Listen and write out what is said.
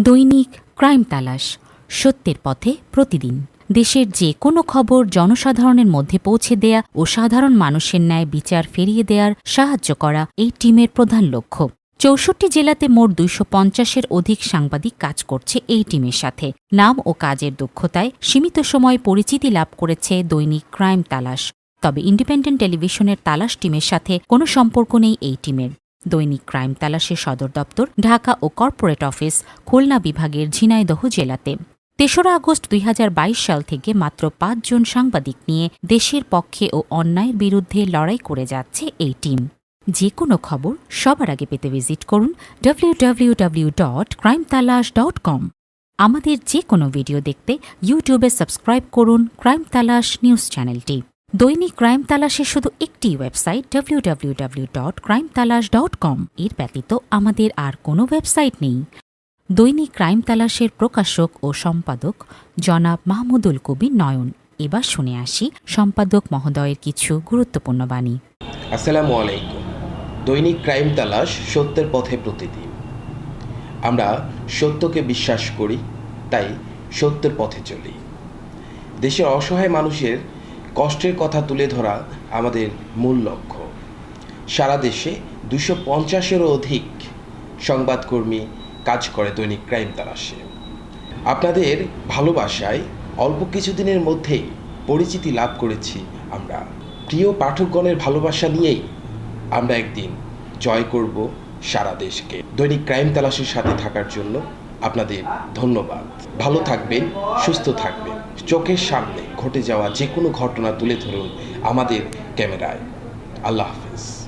দৈনিক ক্রাইম তালাশ, সত্যের পথে প্রতিদিন। দেশের যে কোনো খবর জনসাধারণের মধ্যে পৌঁছে দেয়া ও সাধারণ মানুষের ন্যায় বিচার ফিরিয়ে দেওয়ার সাহায্য করা এই টিমের প্রধান লক্ষ্য। ৬৪ জেলাতে মোট ২৫০-এর অধিক সাংবাদিক কাজ করছে এই টিমের সাথে। নাম ও কাজের দক্ষতায় সীমিত সময় পরিচিতি লাভ করেছে দৈনিক ক্রাইম তালাশ। তবে ইন্ডিপেন্ডেন্ট টেলিভিশনের তালাশ টিমের সাথে কোনো সম্পর্ক নেই এই টিমের। দৈনিক ক্রাইম তালাশের সদর দপ্তর ঢাকা ও কর্পোরেট অফিস খুলনা বিভাগের ঝিনাইদহ জেলাতে। ৩রা আগস্ট ২০২২ সাল থেকে মাত্র ৫ জন সাংবাদিক নিয়ে দেশের পক্ষে ও অন্যায়ের বিরুদ্ধে লড়াই করে যাচ্ছে এই টিম। যে কোনো খবর সবার আগে পেতে ভিজিট করুন www.crimetalash.com। আমাদের যে কোনো ভিডিও দেখতে ইউটিউবে সাবস্ক্রাইব করুন ক্রাইম তালাশ নিউজ চ্যানেলটি। দৈনিক ক্রাইম তালাশের শুধু একটি ওয়েবসাইট www.crimetalash.com। এর ব্যতীত আমাদের আর কোনো ওয়েবসাইট নেই। দৈনিক ক্রাইম তালাশের প্রকাশক ও সম্পাদক জনাব মাহমুদুল কবির নয়ন। এবার শুনে আসি সম্পাদক মহোদয়ের কিছু গুরুত্বপূর্ণ বাণী। আসসালামু আলাইকুম। দৈনিক ক্রাইম তালাশ, সত্যের পথে প্রতিদিন। আমরা সত্যকে বিশ্বাস করি, তাই সত্যের পথে চলি। দেশের অসহায় মানুষের কষ্টের কথা তুলে ধরা আমাদের মূল লক্ষ্য। সারা দেশে ২৫০-এরও অধিক সংবাদকর্মী কাজ করে দৈনিক ক্রাইম তালাশে। আপনাদের ভালোবাসায় অল্প কিছুদিনের মধ্যেই পরিচিতি লাভ করেছি আমরা। প্রিয় পাঠকগণের ভালোবাসা নিয়েই আমরা একদিন জয় করব সারা দেশকে। দৈনিক ক্রাইম তালাশের সাথে থাকার জন্য আপনাদের ধন্যবাদ। ভালো থাকবেন, সুস্থ থাকবেন। চোখের সামনে ঘটে যাওয়া যে কোনো ঘটনা তুলে ধরুন আমাদের ক্যামেরায়। আল্লাহ হাফেজ।